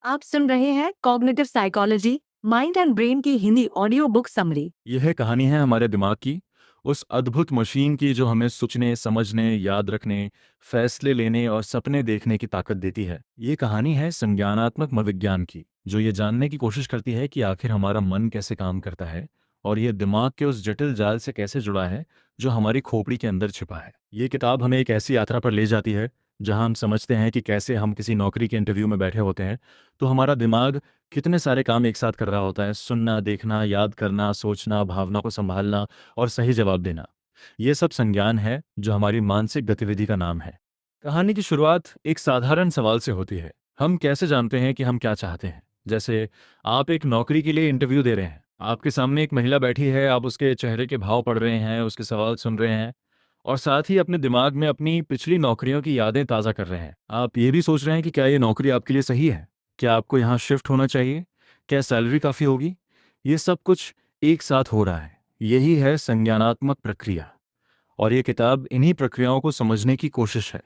आप सुन रहे हैं cognitive psychology mind and brain की हिंदी ऑडियो बुक समरी। यह कहानी है हमारे दिमाग की, उस अद्भुत मशीन की जो हमें सोचने, समझने, याद रखने, फैसले लेने और सपने देखने की ताकत देती है। ये कहानी है संज्ञानात्मक मनोविज्ञान की, जो ये जानने की कोशिश करती है कि आखिर हमारा मन कैसे काम करता है और ये दिमाग के उस जटिल जाल से कैसे जुड़ा है जो हमारी खोपड़ी के अंदर छिपा है। ये किताब हमें एक ऐसी यात्रा पर ले जाती है जहां हम समझते हैं कि कैसे हम किसी नौकरी के इंटरव्यू में बैठे होते हैं तो हमारा दिमाग कितने सारे काम एक साथ कर रहा होता है। सुनना, देखना, याद करना, सोचना, भावना को संभालना और सही जवाब देना। ये सब संज्ञान है जो हमारी मानसिक गतिविधि का नाम है। कहानी की शुरुआत एक साधारण सवाल से होती है। हम कैसे जानते हैं कि हम क्या चाहते हैं? जैसे आप एक नौकरी के लिए इंटरव्यू दे रहे हैं। आपके सामने एक महिला बैठी है, आप उसके चेहरे के भाव पढ़ रहे हैं, उसके सवाल सुन रहे हैं और साथ ही अपने दिमाग में अपनी पिछली नौकरियों की यादें ताज़ा कर रहे हैं। आप ये भी सोच रहे हैं कि क्या ये नौकरी आपके लिए सही है? क्या आपको यहाँ शिफ्ट होना चाहिए? क्या सैलरी काफ़ी होगी? ये सब कुछ एक साथ हो रहा है। यही है संज्ञानात्मक प्रक्रिया और ये किताब इन्हीं प्रक्रियाओं को समझने की कोशिश है।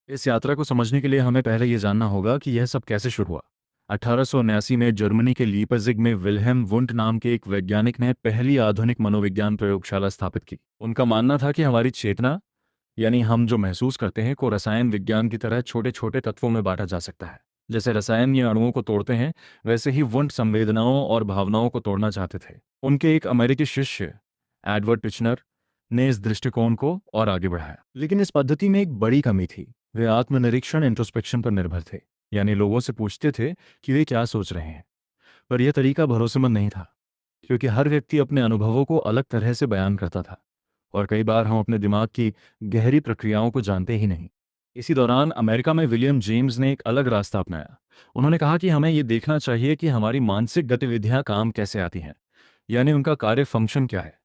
इस यात्रा को समझने के लिए हमें पहले ये जानना होगा कि यह सब कैसे शुरू हुआ। 1879 में जर्मनी के लीपजिग में विल्हेम वुंड नाम के एक वैज्ञानिक ने पहली आधुनिक मनोविज्ञान प्रयोगशाला स्थापित की। उनका मानना था कि हमारी चेतना, यानी हम जो महसूस करते हैं, को रसायन विज्ञान की तरह छोटे छोटे तत्वों में बांटा जा सकता है। जैसे रसायन ये अणुओं को तोड़ते हैं, वैसे ही वुंड संवेदनाओं और भावनाओं को तोड़ना चाहते थे। उनके एक अमेरिकी शिष्य एडवर्ड टिचनर ने इस दृष्टिकोण को और आगे बढ़ाया। लेकिन इस पद्धति में एक बड़ी कमी थी। वे आत्मनिरीक्षण इंट्रोस्पेक्शन पर निर्भर थे, यानी लोगों से पूछते थे कि वे क्या सोच रहे हैं। पर यह तरीका भरोसेमंद नहीं था, क्योंकि हर व्यक्ति अपने अनुभवों को अलग तरह से बयान करता था और कई बार हम अपने दिमाग की गहरी प्रक्रियाओं को जानते ही नहीं। इसी दौरान अमेरिका में विलियम जेम्स ने एक अलग रास्ता अपनाया। उन्होंने कहा कि हमें ये देखना चाहिए कि हमारी मानसिक गतिविधियां काम कैसे आती हैं, यानी उनका कार्य फंक्शन क्या है।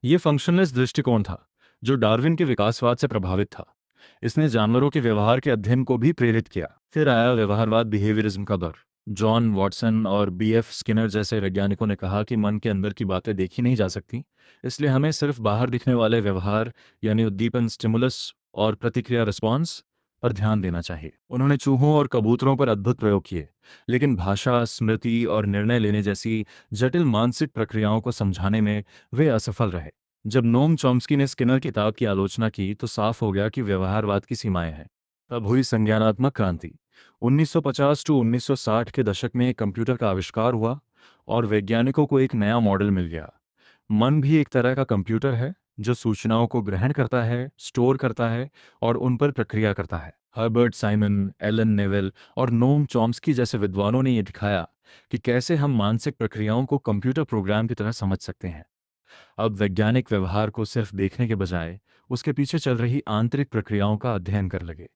ये फंक्शनलेस दृष्टिकोण था जो डार्विन के विकासवाद से प्रभावित था। इसने जानवरों के व्यवहार के अध्ययन को भी प्रेरित किया। फिर आया व्यवहारवाद, बिहेवियरिज्म का दौर। जॉन वॉटसन और बीएफ स्किनर जैसे वैज्ञानिकों ने कहा कि मन के अंदर की बातें देखी नहीं जा सकती, इसलिए हमें सिर्फ बाहर दिखने वाले व्यवहार, यानी उद्दीपन, स्टिमुलस और प्रतिक्रिया, रिस्पॉन्स पर ध्यान देना चाहिए। उन्होंने चूहों और कबूतरों पर अद्भुत प्रयोग किए, लेकिन भाषा, स्मृति और निर्णय लेने जैसी जटिल मानसिक प्रक्रियाओं को समझाने में वे असफल रहे। जब नोम चॉम्स्की ने स्किनर किताब की आलोचना की तो साफ हो गया कि व्यवहारवाद की सीमाएं हैं। तब हुई संज्ञानात्मक क्रांति। 1950 टू 1960 के दशक में कंप्यूटर का आविष्कार हुआ और वैज्ञानिकों को एक नया मॉडल मिल गया। मन भी एक तरह का कंप्यूटर है जो सूचनाओं को ग्रहण करता है, स्टोर करता है और उन पर प्रक्रिया करता है। हर्बर्ट साइमन, एलन नेवेल और नोम चॉम्स्की जैसे विद्वानों ने यह दिखाया कि कैसे हम मानसिक प्रक्रियाओं को कंप्यूटर प्रोग्राम की तरह समझ सकते हैं। अब वैज्ञानिक व्यवहार को सिर्फ देखने के बजाय उसके पीछे चल रही आंतरिक प्रक्रियाओं का अध्ययन कर लगे।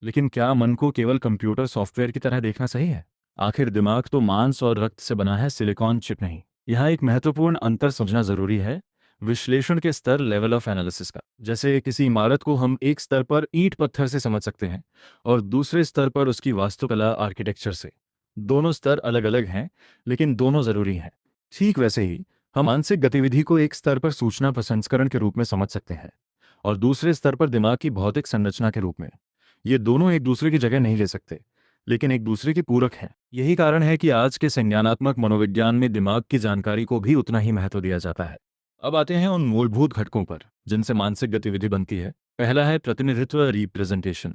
लेकिन क्या मन को केवल कंप्यूटर सॉफ्टवेयर की तरह देखना सही है? आखिर दिमाग तो मांस और रक्त से बना है, सिलिकॉन चिप नहीं। यहाँ एक महत्वपूर्ण अंतर समझना जरूरी है, विश्लेषण के स्तर, लेवल ऑफ एनालिसिस का। जैसे किसी इमारत को हम एक स्तर पर ईंट पत्थर से समझ सकते हैं और दूसरे स्तर पर उसकी वास्तुकला, आर्किटेक्चर से। दोनों स्तर अलग अलग हैं, लेकिन दोनों जरूरी हैं। ठीक वैसे ही हम मानसिक गतिविधि को एक स्तर पर सूचना प्रसंस्करण के रूप में समझ सकते हैं और दूसरे स्तर पर दिमाग की भौतिक संरचना के रूप में। ये दोनों एक दूसरे की जगह नहीं ले सकते, लेकिन एक दूसरे के पूरक हैं। यही कारण है कि आज के संज्ञानात्मक मनोविज्ञान में दिमाग की जानकारी को भी उतना ही महत्व दिया जाता है। अब आते हैं उन मूलभूत घटकों पर जिनसे मानसिक गतिविधि बनती है। पहला है प्रतिनिधित्व, रिप्रेजेंटेशन,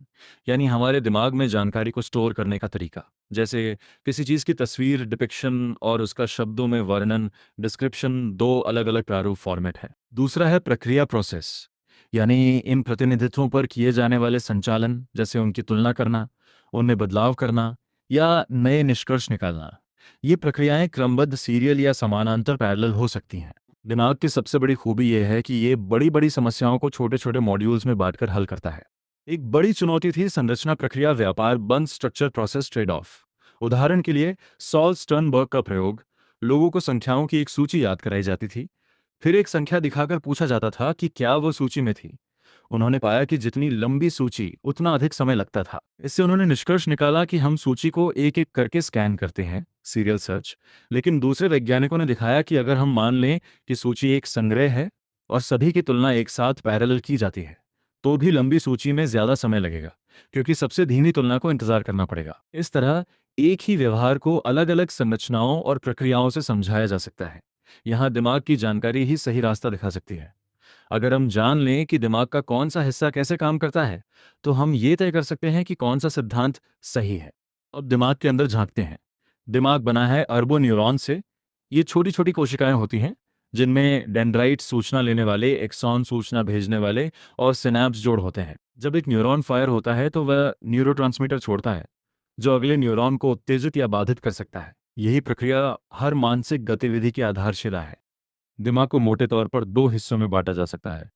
यानी हमारे दिमाग में जानकारी को स्टोर करने का तरीका। जैसे किसी चीज़ की तस्वीर, डिपिक्शन और उसका शब्दों में वर्णन, डिस्क्रिप्शन, दो अलग अलग प्रारूप फॉर्मेट है। दूसरा है प्रक्रिया, प्रोसेस, यानी इन प्रतिनिधित्वों पर किए जाने वाले संचालन, जैसे उनकी तुलना करना, उनमें बदलाव करना या नए निष्कर्ष निकालना। ये प्रक्रियाएं क्रमबद्ध, सीरियल या समानांतर पैरेलल हो सकती हैं। दिमाग की सबसे बड़ी खूबी यह है कि ये बड़ी बड़ी समस्याओं को छोटे छोटे मॉड्यूल्स में बांटकर हल करता है। एक बड़ी चुनौती थी संरचना, प्रक्रिया, व्यापार, बंद, स्ट्रक्चर, प्रोसेस, ट्रेड ऑफ। उदाहरण के लिए सॉल स्टर्नबर्ग का प्रयोग। लोगों को संख्याओं की एक सूची याद कराई जाती थी, फिर एक संख्या दिखाकर पूछा जाता था कि क्या वो सूची में थी। उन्होंने पाया कि जितनी लंबी सूची उतना अधिक समय लगता था। इससे उन्होंने निष्कर्ष निकाला कि हम सूची को एक एक करके स्कैन करते हैं, सीरियल सर्च। लेकिन दूसरे वैज्ञानिकों ने दिखाया कि अगर हम मान लें कि सूची एक संग्रह है और सभी की तुलना एक साथ पैरेलल की जाती है, तो भी लंबी सूची में ज्यादा समय लगेगा, क्योंकि सबसे धीमी तुलना को इंतजार करना पड़ेगा। इस तरह एक ही व्यवहार को अलग अलग संरचनाओं और प्रक्रियाओं से समझाया जा सकता है। यहाँ दिमाग की जानकारी ही सही रास्ता दिखा सकती है। अगर हम जान लें कि दिमाग का कौन सा हिस्सा कैसे काम करता है, तो हम ये तय कर सकते हैं कि कौन सा सिद्धांत सही है। अब दिमाग के अंदर झांकते हैं। दिमाग बना है अरबों न्यूरॉन से। ये छोटी छोटी कोशिकाएं होती हैं जिनमें डेंड्राइट सूचना लेने वाले, एक्सॉन सूचना भेजने वाले और सिनैप्स जोड़ होते हैं। जब एक न्यूरॉन फायर होता है तो वह न्यूरोट्रांसमीटर छोड़ता है जो अगले न्यूरॉन को उत्तेजित या बाधित कर सकता है। यही प्रक्रिया हर मानसिक गतिविधि की आधारशिला है। दिमाग को मोटे तौर पर दो हिस्सों में बांटा जा सकता है: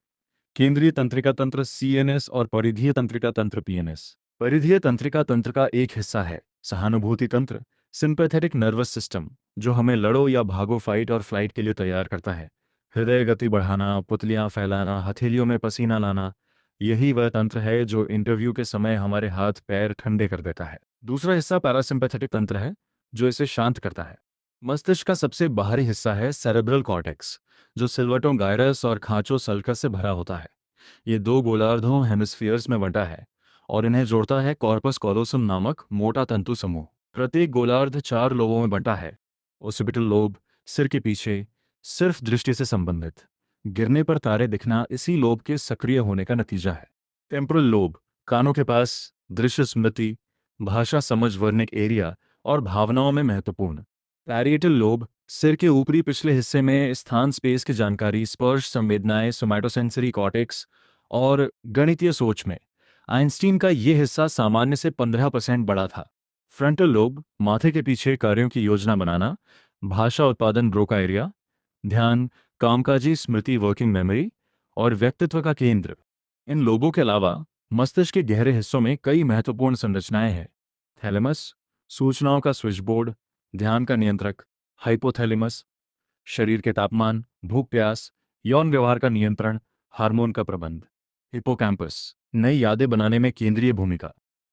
केंद्रीय तंत्रिका तंत्र सीएनएस और परिधीय तंत्रिका तंत्र पीएनएस। परिधीय तंत्रिका तंत्र का एक हिस्सा है सहानुभूति तंत्र, सिंपैथेटिक नर्वस सिस्टम, जो हमें लड़ो या भागो, फाइट और फ्लाइट के लिए तैयार करता है। हृदय गति बढ़ाना, पुतलियां फैलाना, हथेलियों में पसीना लाना, यही वह तंत्र है जो इंटरव्यू के समय हमारे हाथ पैर ठंडे कर देता है। दूसरा हिस्सा पैरासिम्पैथेटिक तंत्र है जो इसे शांत करता है। मस्तिष्क का सबसे बाहरी हिस्सा है सेरेब्रल कॉर्टेक्स, जो सिल्वटों गायरस और खांचों सल्कस से भरा होता है। ये दो गोलार्धों हेमिस्फीयर्स में बंटा है और इन्हें जोड़ता है कॉर्पस कॉलोसम नामक मोटा तंतु समूह। प्रत्येक गोलार्ध 4 लोबों में बंटा है: ओसिपिटल लोब सिर के पीछे, सिर्फ दृष्टि से संबंधित। गिरने पर तारे दिखना इसी लोब के सक्रिय होने का नतीजा है। टेम्पोरल लोब कानों के पास, दृश्य स्मृति, भाषा समझ, वर्निक एरिया और भावनाओं में महत्वपूर्ण। पैरिएटल लोब सिर के ऊपरी पिछले हिस्से में स्थान स्पेस की जानकारी, स्पर्श संवेदनाएं, सोमैटोसेंसरी कॉर्टेक्स और गणितीय सोच में। आइंस्टीन का ये हिस्सा सामान्य से 15% बड़ा था। फ्रंटल लोब माथे के पीछे, कार्यों की योजना बनाना, भाषा उत्पादन, ब्रोका एरिया, ध्यान, कामकाजी स्मृति, वर्किंग मेमोरी और व्यक्तित्व का केंद्र। इन लोबों के अलावा मस्तिष्क के गहरे हिस्सों में कई महत्वपूर्ण संरचनाएं हैं: थैलेमस सूचनाओं का स्विचबोर्ड, ध्यान का नियंत्रक; हाइपोथैलेमस शरीर के तापमान, भूख प्यास, यौन व्यवहार का नियंत्रण, हार्मोन का प्रबंध; हिप्पोकैम्पस नई यादें बनाने में केंद्रीय भूमिका;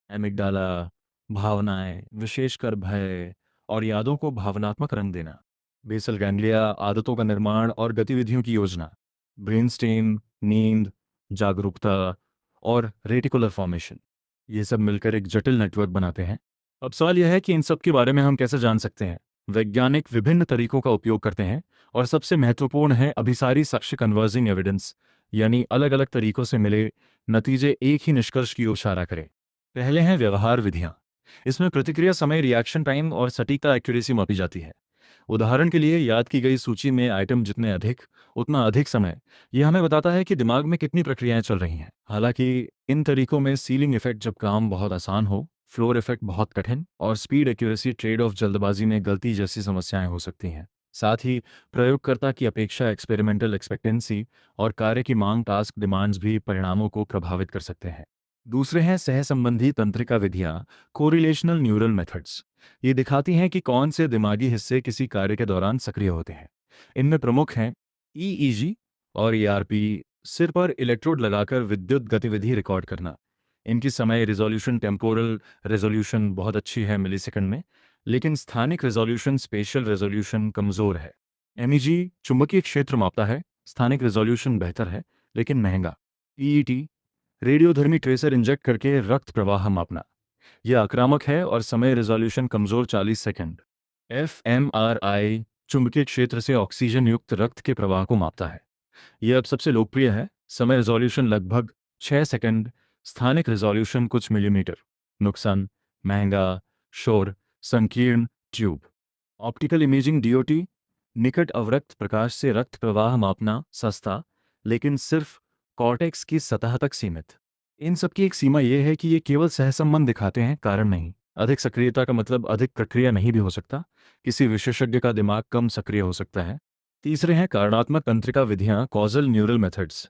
एमिगडाला भावनाएं, विशेषकर भय और यादों को भावनात्मक रंग देना; बेसल गैंग्लिया आदतों का निर्माण और गतिविधियों की योजना; ब्रेनस्टेम नींद, जागरूकता और रेटिकुलर फॉर्मेशन। ये सब मिलकर एक जटिल नेटवर्क बनाते हैं। अब सवाल यह है कि इन सब के बारे में हम कैसे जान सकते हैं। वैज्ञानिक विभिन्न तरीकों का उपयोग करते हैं और सबसे महत्वपूर्ण है अभिसारी साक्ष्य, कन्वर्जिंग एविडेंस, यानी अलग अलग तरीकों से मिले नतीजे एक ही निष्कर्ष की ओर इशारा करें। पहले हैं व्यवहार विधियां। इसमें प्रतिक्रिया समय, रिएक्शन टाइम और सटीकता, एक्यूरेसी मापी जाती है। उदाहरण के लिए, याद की गई सूची में आइटम जितने अधिक उतना अधिक समय, यह हमें बताता है कि दिमाग में कितनी प्रक्रियाएं चल रही हैं। हालांकि इन तरीकों में सीलिंग इफेक्ट जब काम बहुत आसान हो, फ्लोर इफेक्ट बहुत कठिन और स्पीड एक्यूरेसी ट्रेड ऑफ जल्दबाजी में गलती जैसी समस्याएं हो सकती हैं। साथ ही प्रयोगकर्ता की अपेक्षा, एक्सपेरिमेंटल एक्सपेक्टेंसी और कार्य की मांग, टास्क डिमांड्स भी परिणामों को प्रभावित कर सकते हैं। दूसरे हैं सहसंबंधी तंत्रिका विधियां, कोरिलेशनल न्यूरल मेथड्स। ये दिखाती हैं कि कौन से दिमागी हिस्से किसी कार्य के दौरान सक्रिय होते हैं। इनमें प्रमुख हैं ईईजी और ईआरपी, सिर पर इलेक्ट्रोड लगाकर विद्युत गतिविधि रिकॉर्ड करना। इनकी समय रिजोल्यूशन, टेम्पोरल रेजोल्यूशन बहुत अच्छी है मिलीसेकंड में, लेकिन स्थानिक रेजोल्यूशन, स्पेशल रेजोल्यूशन कमज़ोर है। एमईजी चुंबकीय क्षेत्र मापता है, स्थानिक रेजोल्यूशन बेहतर है लेकिन महंगा। ईईटी रेडियोधर्मी ट्रेसर इंजेक्ट करके रक्त प्रवाह मापना, यह आक्रामक है और समय रिजोल्यूशन कमजोर, 40 सेकंड। एफएमआरआई चुंबकीय क्षेत्र से ऑक्सीजन युक्त रक्त के प्रवाह को मापता है। यह अब सबसे लोकप्रिय है, समय रिजोल्यूशन लगभग 6 सेकंड, स्थानिक रिजोल्यूशन कुछ मिलीमीटर। नुकसान: महंगा, शोर, संकीर्ण ट्यूब। ऑप्टिकल इमेजिंग डीओटी निकट अवरक्त प्रकाश से रक्त प्रवाह मापना, सस्ता लेकिन सिर्फ कॉर्टेक्स की सतह तक सीमित। इन सब की एक सीमा यह है कि ये केवल सहसंबंध दिखाते हैं, कारण नहीं। अधिक सक्रियता का मतलब अधिक प्रक्रिया नहीं भी हो सकता। किसी विशेषज्ञ का दिमाग कम सक्रिय हो सकता है। तीसरे हैं कारणात्मक तंत्रिका विधियां, कॉजल न्यूरल मेथड्स।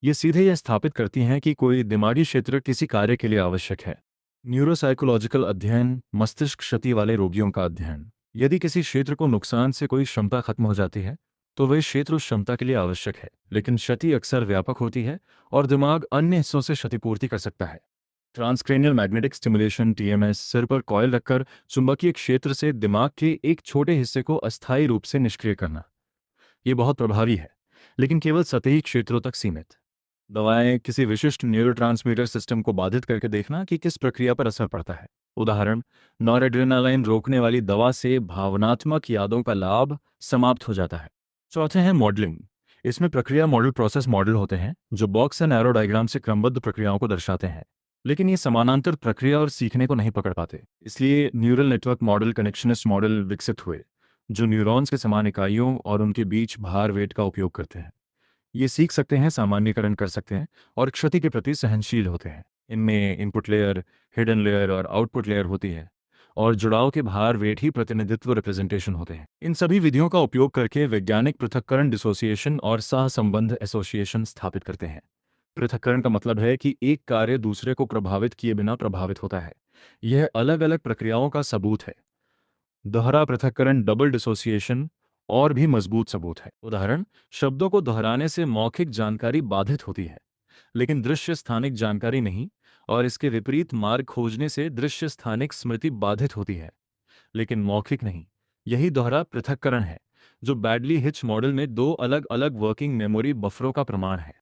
ये सीधे यह स्थापित करती हैं कि कोई दिमागी क्षेत्र किसी कार्य के लिए आवश्यक है। न्यूरोसाइकोलॉजिकल अध्ययन, मस्तिष्क क्षति वाले रोगियों का अध्ययन। यदि किसी क्षेत्र को नुकसान से कोई क्षमता खत्म हो जाती है तो वह क्षेत्र उस क्षमता के लिए आवश्यक है, लेकिन क्षति अक्सर व्यापक होती है और दिमाग अन्य हिस्सों से क्षतिपूर्ति कर सकता है। ट्रांसक्रेनियल मैग्नेटिक स्टिमुलेशन टीएमएस, सिर पर कॉइल रखकर चुंबकीय क्षेत्र से दिमाग के एक छोटे हिस्से को अस्थायी रूप से निष्क्रिय करना। ये बहुत प्रभावी है, लेकिन केवल सतही क्षेत्रों तक सीमित। दवाएं किसी विशिष्ट न्यूरोट्रांसमीटर सिस्टम को बाधित करके देखना कि किस प्रक्रिया पर असर पड़ता है। उदाहरण, नॉरएड्रेनालाइन रोकने वाली दवा से भावनात्मक यादों का लाभ समाप्त हो जाता है। चौथे हैं मॉडलिंग। इसमें प्रक्रिया मॉडल प्रोसेस मॉडल होते हैं जो बॉक्स एंड एरो डायग्राम से क्रमबद्ध प्रक्रियाओं को दर्शाते हैं। लेकिन ये समानांतर प्रक्रिया और सीखने को नहीं पकड़ पाते, इसलिए न्यूरल नेटवर्क मॉडल, कनेक्शनिस्ट मॉडल विकसित हुए जो न्यूरॉन्स के समान इकाइयों और उनके बीच भार वेट का उपयोग करते हैं। ये सीख सकते हैं, सामान्यीकरण कर सकते हैं और क्षति के प्रति सहनशील होते हैं। इनमें इनपुट लेयर, हिडन लेयर और आउटपुट लेयर होती है और जुड़ाव के भार वेट ही प्रतिनिधित्व रिप्रेजेंटेशन होते हैं। इन सभी विधियों का उपयोग करके वैज्ञानिक पृथक्करण डिसोसिएशन और सहसंबंध एसोसिएशन स्थापित करते हैं। पृथक्करण का मतलब है कि एक कार्य दूसरे को प्रभावित किए बिना प्रभावित होता है। यह अलग अलग प्रक्रियाओं का सबूत है। दोहरा पृथक्करण, डबल डिसोसिएशन और भी मजबूत सबूत है। उदाहरण, शब्दों को दोहराने से मौखिक जानकारी बाधित होती है लेकिन दृश्य स्थानिक जानकारी नहीं, और इसके विपरीत मार्ग खोजने से दृश्य स्थानिक स्मृति बाधित होती है लेकिन मौखिक नहीं। यही दोहरा पृथक्करण है जो बैडली हिच मॉडल में दो अलग अलग वर्किंग मेमोरी बफरों का प्रमाण है।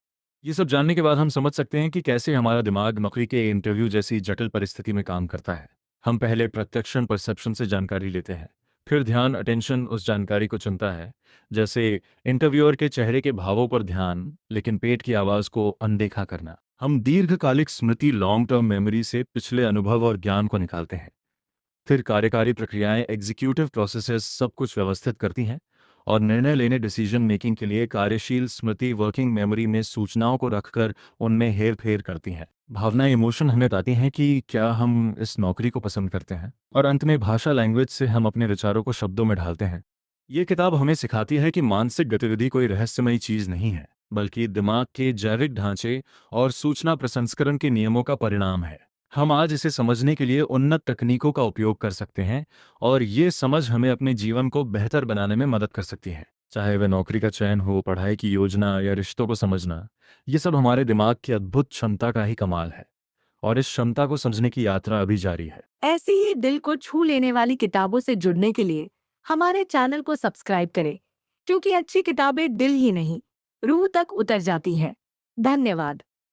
ये सब जानने के बाद हम समझ सकते हैं कि कैसे हमारा दिमाग नौकरी के इंटरव्यू जैसी जटिल परिस्थिति में काम करता है। हम पहले प्रत्यक्षण परसेप्शन से जानकारी लेते हैं, फिर ध्यान अटेंशन उस जानकारी को चुनता है, जैसे इंटरव्यूअर के चेहरे के भावों पर ध्यान लेकिन पेट की आवाज को अनदेखा करना। हम दीर्घकालिक स्मृति, लॉन्ग टर्म मेमोरी से पिछले अनुभव और ज्ञान को निकालते हैं। फिर कार्यकारी प्रक्रियाएं, एग्जीक्यूटिव प्रोसेसेस सब कुछ व्यवस्थित करती हैं और निर्णय लेने, डिसीजन मेकिंग के लिए कार्यशील स्मृति, वर्किंग मेमोरी में सूचनाओं को रखकर उनमें हेर फेर करती हैं। भावनाएं, इमोशन हमें बताती हैं कि क्या हम इस नौकरी को पसंद करते हैं, और अंत में भाषा, लैंग्वेज से हम अपने विचारों को शब्दों में ढालते हैं। ये किताब हमें सिखाती है कि मानसिक गतिविधि कोई रहस्यमयी चीज नहीं है, बल्कि दिमाग के जैविक ढांचे और सूचना प्रसंस्करण के नियमों का परिणाम है। हम आज इसे समझने के लिए उन्नत तकनीकों का उपयोग कर सकते हैं और ये समझ हमें अपने जीवन को बेहतर बनाने में मदद कर सकती है। चाहे वह नौकरी का चयन हो, पढ़ाई की योजना या रिश्तों को समझना, ये सब हमारे दिमाग की अद्भुत क्षमता का ही कमाल है और इस क्षमता को समझने की यात्रा अभी जारी है। ऐसी ही दिल को छू लेने वाली किताबों से जुड़ने के लिए हमारे चैनल को सब्सक्राइब करें, क्योंकि अच्छी किताबें दिल ही नहीं, रूह तक उतर जाती हैं। धन्यवाद।